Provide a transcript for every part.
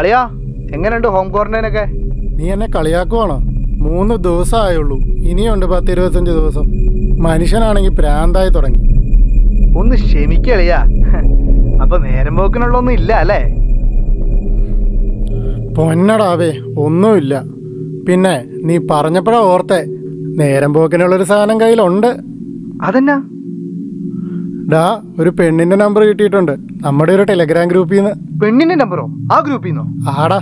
അളിയാ എങ്ങനെയുണ്ട് home quarantine ഒക്കെ? നീ എന്നെ കളിയാക്കുവാണോ? 3 ദിവസം ആയുള്ളൂ, ഇനിയുണ്ട് 10-25 ദിവസം. മനുഷ്യനാണെങ്കിൽ പ്രാന്തായി തുടങ്ങി. ഒന്ന് ക്ഷമിക്കളിയാ. അപ്പൊ നേരം പോക്കിനുള്ളൊന്നും ഇല്ല അല്ലേ? പൊന്നടാവേ, ഒന്നുമില്ല. പിന്നെ നീ പറഞ്ഞപ്പോഴാ ഓർത്തെ, നേരം പോക്കിനുള്ളൊരു സാധനം കയ്യിലുണ്ട്. അതെന്നാ? ഡാ, ഒരു പെണ്ണിന്റെ നമ്പർ കിട്ടിയിട്ടുണ്ട് നമ്മുടെ ഒരു ടെലഗ്രാം ഗ്രൂപ്പിൽ നിന്ന്. പെണ്ണിന്റെ നമ്പറോ? ആ ഗ്രൂപ്പിൽ നിന്നോ? ആടാ,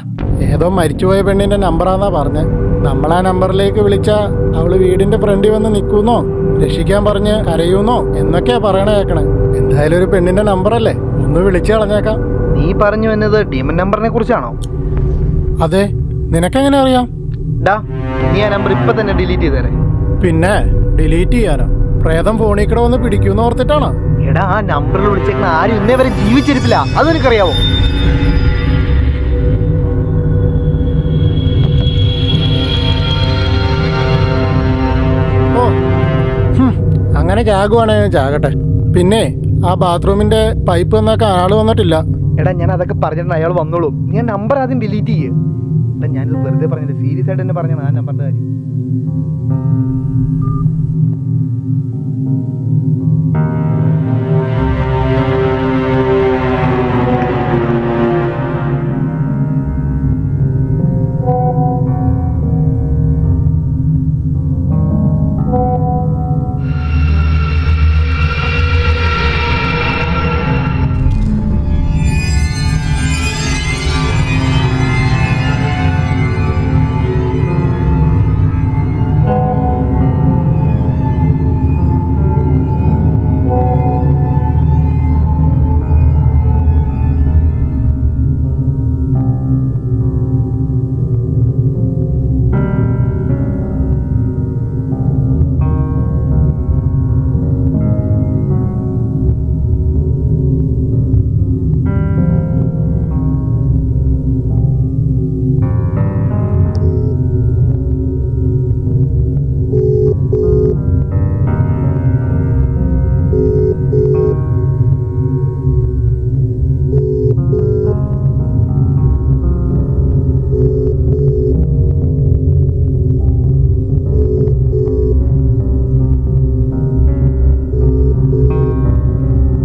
ഏതോ മരിച്ചുപോയ പെണ്ണിന്റെ നമ്പറാന്നാ പറഞ്ഞേ. നമ്മളാ നമ്പറിലേക്ക് വിളിച്ചാ അവള് വീടിന്റെ ഫ്രണ്ടിൽ വന്ന് നിൽക്കുന്നോ, രക്ഷിക്കാൻ പറഞ്ഞ് കരയൂന്നോ എന്നൊക്കെയാ പറയണ കേക്കണേ. എന്തായാലും ഒരു പെണ്ണിന്റെ നമ്പറല്ലേ, ഒന്ന് വിളിച്ചു കളഞ്ഞേക്കാം. നീ പറഞ്ഞു വന്നത് ഡീമൻ നമ്പറിനെ കുറിച്ചാണോ? അതെ, നിനക്കെങ്ങനെ അറിയാം? ഡാ, നീ ആ നമ്പർ ഇപ്പൊ തന്നെ ഡിലീറ്റ് ചെയ്തേരെ. പിന്നെ ഡിലീറ്റ് ചെയ്യാനോ? പ്രേതം ഫോണിൽ കൂടെ വന്ന് പിടിക്കൂന്ന് ഓർത്തിട്ടാണോ? എടാ, ആ നമ്പറിൽ വിളിച്ചേക്കുന്ന ആരും ഇന്നേ വരെ ജീവിച്ചിരിപ്പില്ല, അത് നിനക്കറിയാവോ? ഓ, അങ്ങനെ ചാകുവാണെങ്കിൽ ചാകട്ടെ. പിന്നെ ആ ബാത്റൂമിന്റെ പൈപ്പ് എന്നൊക്കെ ആള് വന്നിട്ടില്ല. എടാ, ഞാൻ അതൊക്കെ പറഞ്ഞിട്ട് അയാൾ വന്നോളൂ. നീ ആ നമ്പർ ആദ്യം ഡിലീറ്റ് ചെയ്യേ. എടാ, ഞാനിത് വെറുതെ പറഞ്ഞില്ല, സീരിയസ് ആയിട്ട് തന്നെ പറഞ്ഞാണ് ആ നമ്പറിന്റെ കാര്യം.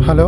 ഹലോ.